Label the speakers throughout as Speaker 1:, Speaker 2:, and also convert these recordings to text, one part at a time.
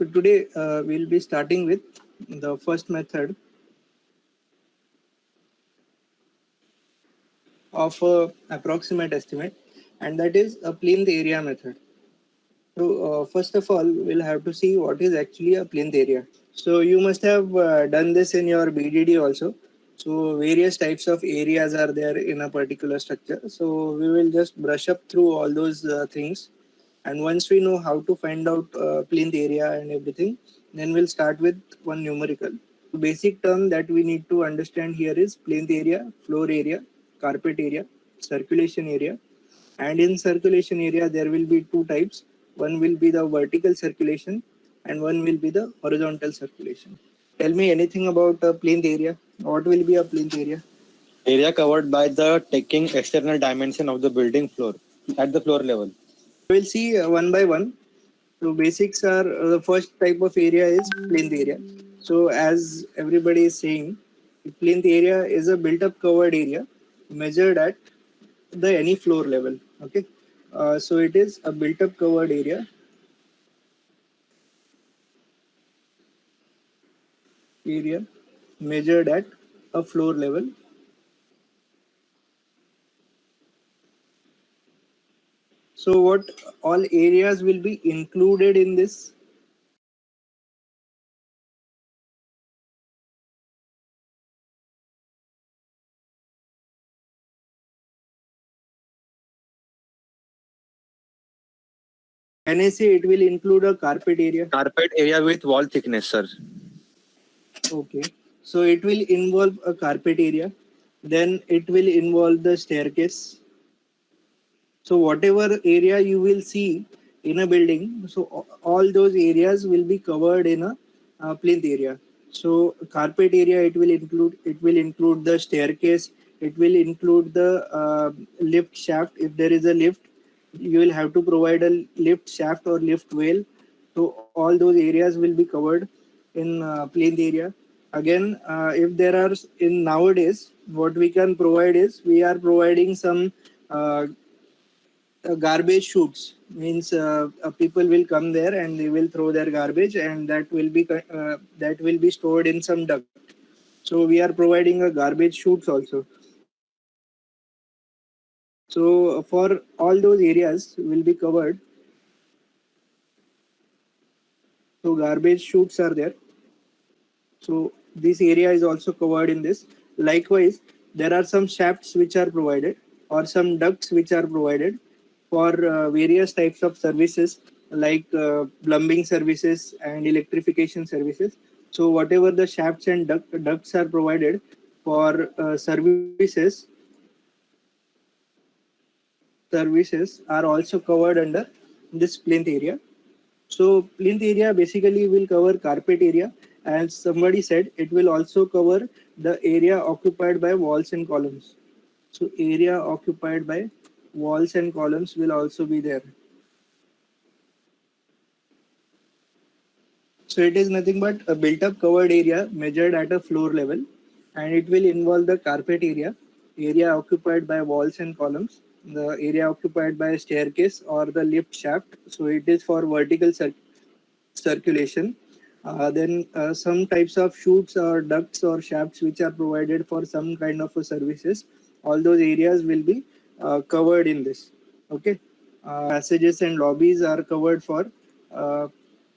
Speaker 1: So today we'll be starting with the first method of approximate estimate, and that is a plinth area method. So first of all, we'll have to see what is actually a plinth area. So you must have done this in your BDD also. So various types of areas are there in a particular structure. So we will just brush up through all those things. And once we know how to find out plinth area and everything, then we'll start with one numerical. Basic term that we need to understand here is plinth area, floor area, carpet area, circulation area. And in circulation area, there will be two types. One will be the vertical circulation and one will be the horizontal circulation. Tell me anything about a plinth area. What will be a plinth area?
Speaker 2: Area covered by the taking external dimension of the building floor at the floor level.
Speaker 1: We'll see one by one. So basics are the first type of area is plinth area. So as everybody is saying, plinth area is a built-up covered area measured at the any floor level. Okay, so it is a built-up covered area measured at a floor level. So what all areas will be included in this? Can I say it will include a carpet area?
Speaker 2: Carpet area with wall thickness, sir.
Speaker 1: Okay, so it will involve a carpet area, then it will involve the staircase. So whatever area you will see in a building, so all those areas will be covered in a plinth area. So carpet area, it will include the staircase, it will include the lift shaft. If there is a lift, you will have to provide a lift shaft or lift well. So all those areas will be covered in plinth area. Again, if there are in nowadays, what we can provide is we are providing some garbage chutes. Means people will come there and they will throw their garbage, and that will be stored in some duct. So we are providing a garbage chutes also. So for all those areas will be covered. So garbage chutes are there. So this area is also covered in this. Likewise, there are some shafts which are provided or some ducts which are provided for various types of services like plumbing services and electrification services. So whatever the shafts and ducts are provided for services are also covered under this plinth area. So plinth area basically will cover carpet area, and somebody said it will also cover the area occupied by walls and columns. So area occupied by walls and columns will also be there. So it is nothing but a built-up covered area measured at a floor level, and it will involve the carpet area occupied by walls and columns, the area occupied by a staircase or the lift shaft. So it is for vertical circulation. Then some types of chutes or ducts or shafts which are provided for some kind of services. All those areas will be covered in this. Okay, passages and lobbies are covered for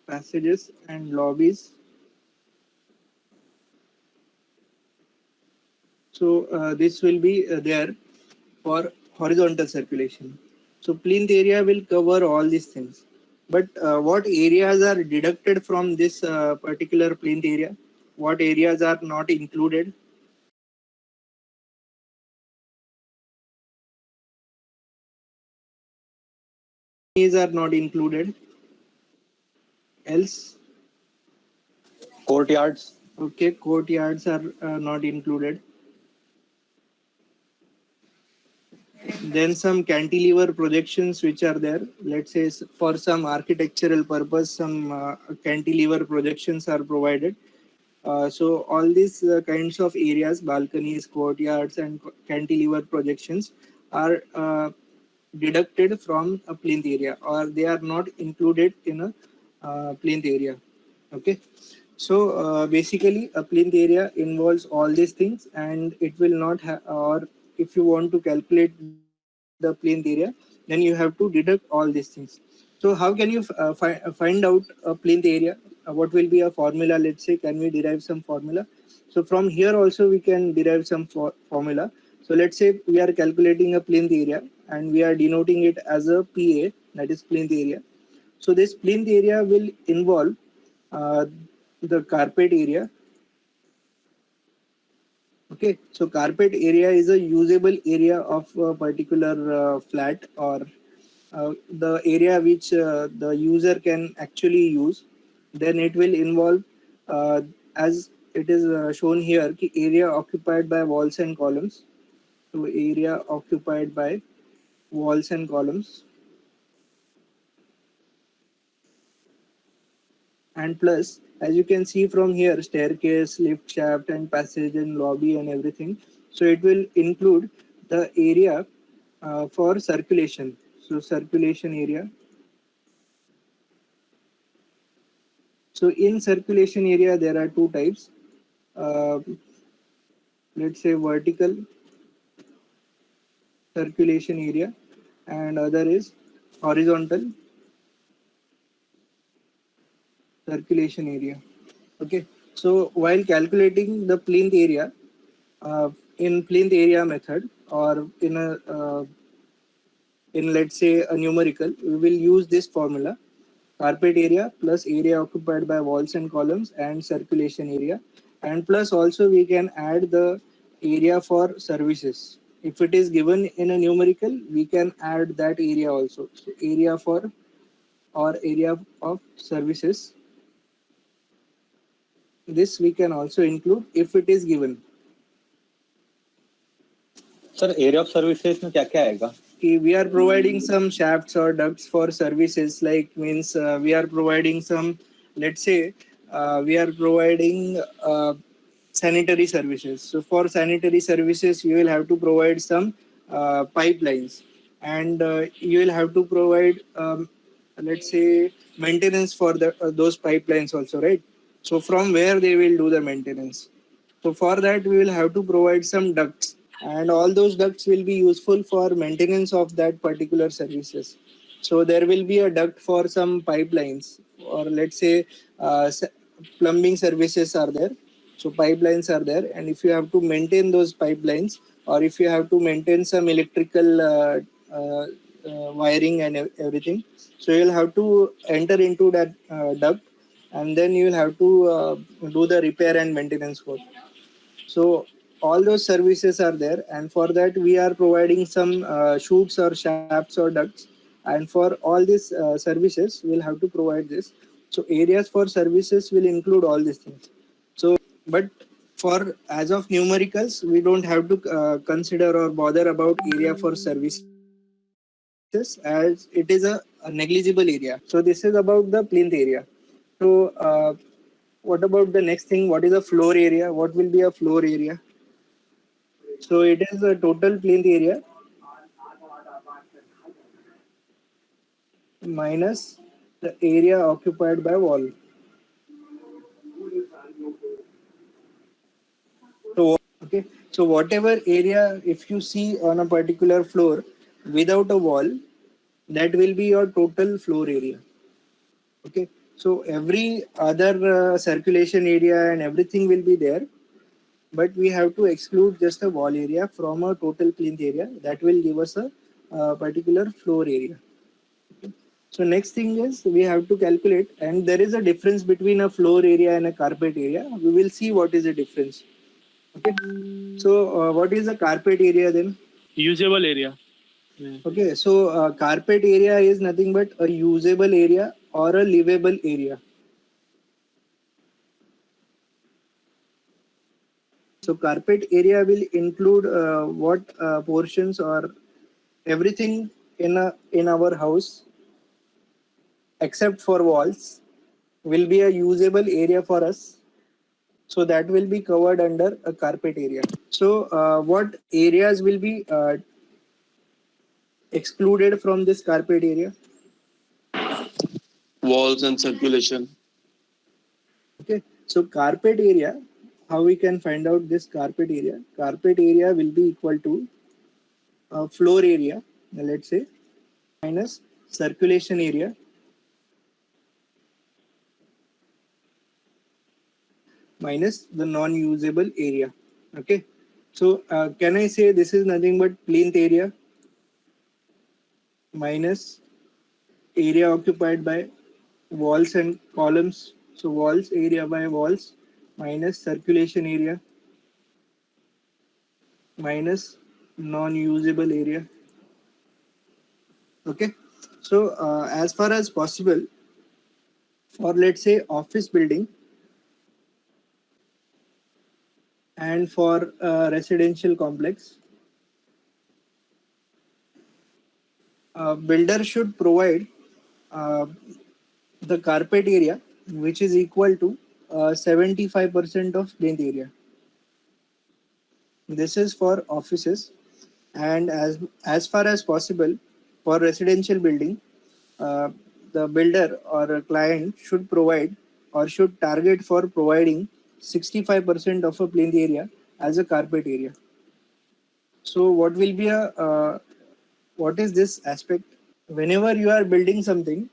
Speaker 1: passages and lobbies. So this will be there for horizontal circulation. So plinth area will cover all these things. But what areas are deducted from this particular plinth area? What areas are not included? These are not included. Else?
Speaker 2: Courtyards.
Speaker 1: Okay, courtyards are not included. Then some cantilever projections which are there. Let's say for some architectural purpose, some cantilever projections are provided. So all these kinds of areas, balconies, courtyards, and cantilever projections are deducted from a plinth area, or they are not included in a plinth area. Okay. So basically, a plinth area involves all these things, and it will not have. Or if you want to calculate the plinth area, then you have to deduct all these things. So how can you find out a plinth area? What will be a formula? Let's say, can we derive some formula? So from here also we can derive some formula. So let's say we are calculating a plinth area and we are denoting it as a PA, that is plinth area. So this plinth area will involve uh, the carpet area. Okay, so carpet area is a usable area of a particular flat, or the area which the user can actually use. Then it will involve, as it is shown here, area occupied by walls and columns. So area occupied by walls and columns, and plus, as you can see from here, staircase, lift shaft, and passage and lobby and everything. So it will include the area for circulation. So circulation area. So in circulation area there are two types. uh, let's say vertical circulation area, and other is horizontal circulation area. Okay, so while calculating the plinth area, in plinth area method, or in let's say a numerical, we will use this formula: carpet area plus area occupied by walls and columns and circulation area, and plus also we can add the area for services. If it is given in a numerical, we can add that area also. So area for, or area of services, this we can also include if it is given.
Speaker 2: Sir area of services में क्या क्या आएगा?
Speaker 1: We are providing some shafts or ducts for services, like means we are providing some, let's say we are providing sanitary services. So for sanitary services you will have to provide some pipelines, and you will have to provide, let's say, maintenance for those pipelines also, right? So from where they will do the maintenance. So for that, we will have to provide some ducts, and all those ducts will be useful for maintenance of that particular services. So there will be a duct for some pipelines, or let's say plumbing services are there. So pipelines are there, and if you have to maintain those pipelines, or if you have to maintain some electrical uh, wiring and everything, so you'll have to enter into that duct, and then you will have to do the repair and maintenance work. So all those services are there, and for that we are providing some chutes or shafts or ducts, and for all these services we'll have to provide this. So areas for services will include all these things. So, but for as of numericals, we don't have to consider or bother about area for services, as it is a negligible area. So this is about the plinth area. So what about the next thing? What is a floor area? What will be a floor area? So it is a total plinth area minus the area occupied by wall. So okay, so whatever area, if you see on a particular floor without a wall, that will be your total floor area. Okay, so every other circulation area and everything will be there, but we have to exclude just a wall area from a total plinth area. That will give us a particular floor area. So next thing is we have to calculate, and there is a difference between a floor area and a carpet area. We will see what is the difference. Okay. So what is the carpet area then?
Speaker 3: Usable area.
Speaker 1: Okay. So carpet area is nothing but a usable area or a livable area. So carpet area will include what portions or everything in our house except for walls will be a usable area for us. So that will be covered under a carpet area. So what areas will be excluded from this carpet area?
Speaker 4: Walls and circulation.
Speaker 1: So carpet area, how we can find out this carpet area? Carpet area will be equal to floor area, let's say, minus circulation area minus the non-usable area. Okay. So can I say this is nothing but plinth area minus area occupied by walls and columns. So walls area by walls minus circulation area minus non-usable area. Okay. So as far as possible for, let's say, office building and for residential complex, builder should provide uh, the carpet area which is equal to 75% of plinth area. This is for offices, and as far as possible for residential building, uh, the builder or a client should provide or should target for providing 65% of a plinth area as a carpet area. So what will be a what is this aspect? Whenever you are building something,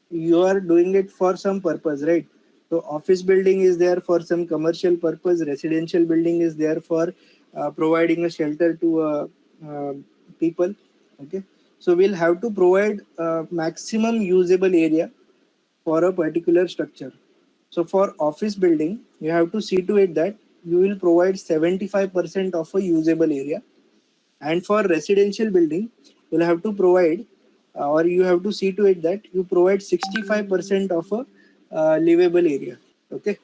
Speaker 1: you are doing it for some purpose, right? So office building is there for some commercial purpose, residential building is there for providing a shelter to people. Okay, so we'll have to provide maximum usable area for a particular structure. So for office building, you have to see to it that you will provide 75% of a usable area, and for residential building, you'll have to provide or you have to see to it that you provide 65% of a livable area. Okay,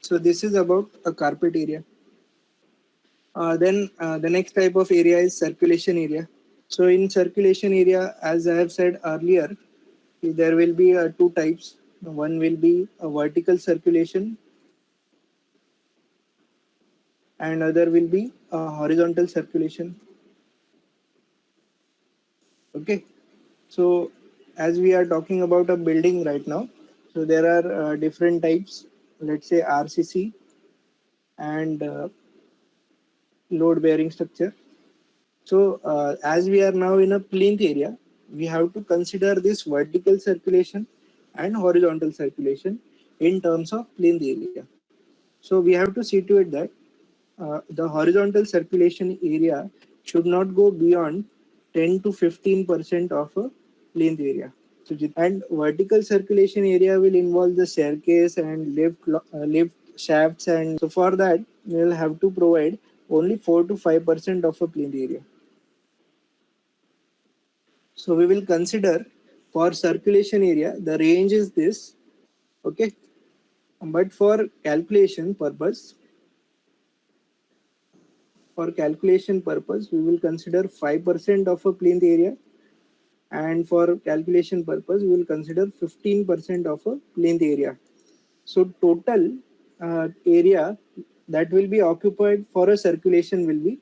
Speaker 1: so this is about a carpet area. Then the next type of area is circulation area. So in circulation area, as I have said earlier, there will be two types. One will be a vertical circulation and other will be a horizontal circulation. Okay, so as we are talking about a building right now, so there are different types, let's say RCC and load bearing structure. So as we are now in a plinth area, we have to consider this vertical circulation and horizontal circulation in terms of plinth area. So we have to see to it that the horizontal circulation area should not go beyond 10 to 15% of a plinth area. So, and vertical circulation area will involve the staircase and lift shafts, and so for that we will have to provide only 4 to 5% of a plinth area. So we will consider for circulation area the range is this. Okay, but for calculation purpose, we will consider 5% of a plinth area, and for calculation purpose we will consider 15% of a plinth area. So total area that will be occupied for a circulation will be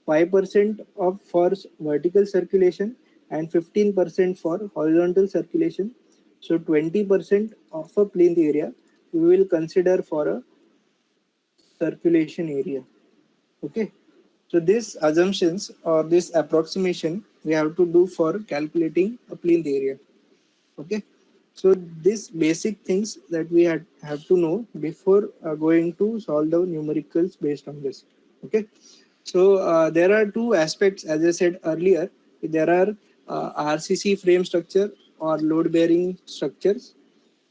Speaker 1: 5% of for vertical circulation and 15% for horizontal circulation. So 20% of a plinth area we will consider for a circulation area. Okay, so these assumptions or this approximation we have to do for calculating a plinth area. Okay, so these basic things that we have to know before going to solve the numericals based on this. Okay, so there are two aspects, as I said earlier. There are RCC frame structure or load bearing structures.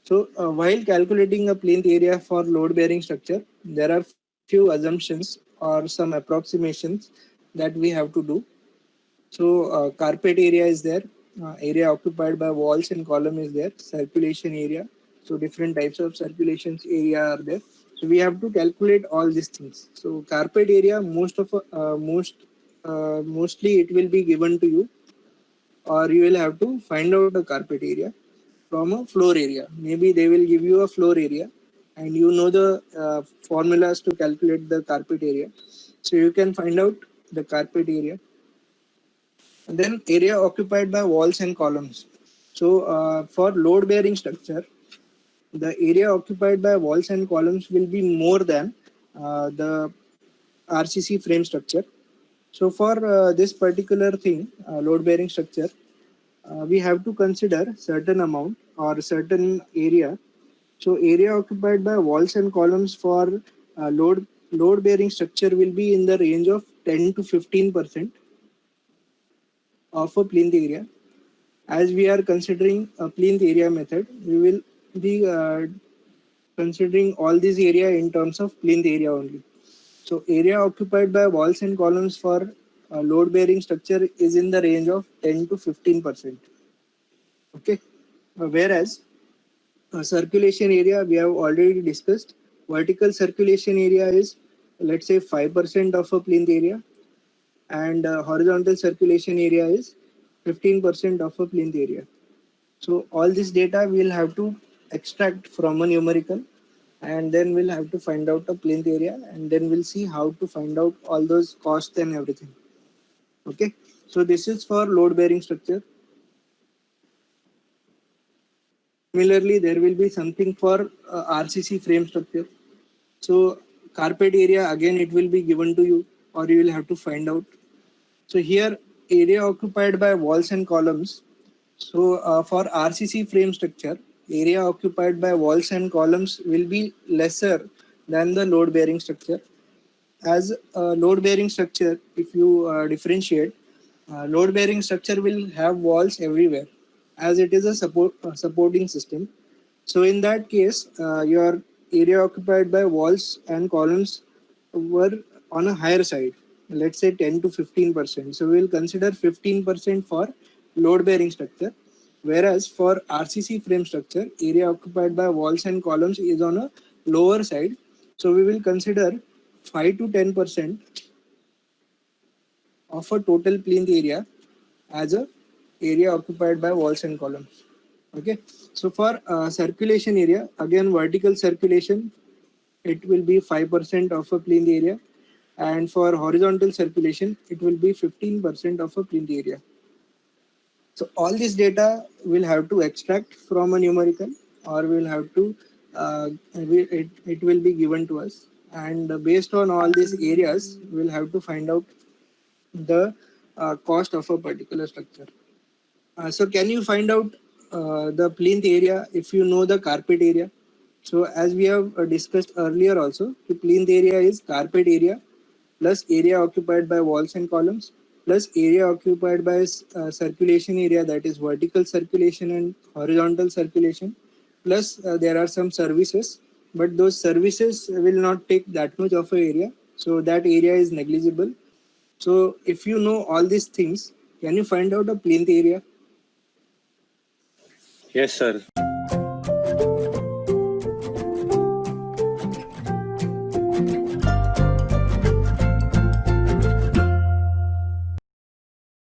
Speaker 1: So while calculating a plinth area for load bearing structure, there are few assumptions or some approximations that we have to do. So carpet area is there, area occupied by walls and column is there, circulation area. So different types of circulations area are there. So we have to calculate all these things. So carpet area, mostly it will be given to you, or you will have to find out the carpet area from a floor area. Maybe they will give you a floor area, and you know the formulas to calculate the carpet area. So you can find out the carpet area. And then area occupied by walls and columns. So for load bearing structure, the area occupied by walls and columns will be more than the RCC frame structure. So for this particular thing, load bearing structure, we have to consider certain amount or certain area. So area occupied by walls and columns for load bearing structure will be in the range of 10 to 15% of a plinth area. As we are considering a plinth area method, we will be considering all this area in terms of plinth area only. So area occupied by walls and columns for load bearing structure is in the range of 10 to 15%. Okay. Whereas circulation area we have already discussed. Vertical circulation area is, let's say, 5% of a plinth area, and horizontal circulation area is 15% of a plinth area. So all this data we'll have to extract from a numerical, and then we'll have to find out a plinth area, and then we'll see how to find out all those costs and everything. Okay, so this is for load bearing structure. Similarly, there will be something for RCC frame structure. So carpet area, again, it will be given to you, or you will have to find out. So here, area occupied by walls and columns. So for RCC frame structure, area occupied by walls and columns will be lesser than the load bearing structure. As a load bearing structure, if you differentiate, load bearing structure will have walls everywhere, as it is a supporting system. So in that case, your area occupied by walls and columns were on a higher side, let's say 10 to 15%. So we'll consider 15% for load bearing structure, whereas for RCC frame structure, area occupied by walls and columns is on a lower side. So we will consider 5 to 10% of a total plinth area as a area occupied by walls and columns. Okay, so for circulation area, again vertical circulation, it will be 5% of a plinth area, and for horizontal circulation, it will be 15% of a plinth area. So all this data we'll have to extract from a numerical, or we'll have to it will be given to us, and based on all these areas, we'll have to find out the cost of a particular structure. So can you find out the plinth area if you know the carpet area? So as we have discussed earlier also, the plinth area is carpet area plus area occupied by walls and columns plus area occupied by circulation area, that is vertical circulation and horizontal circulation, plus there are some services, but those services will not take that much of an area, so that area is negligible. So if you know all these things, can you find out a plinth area?
Speaker 2: Yes, sir.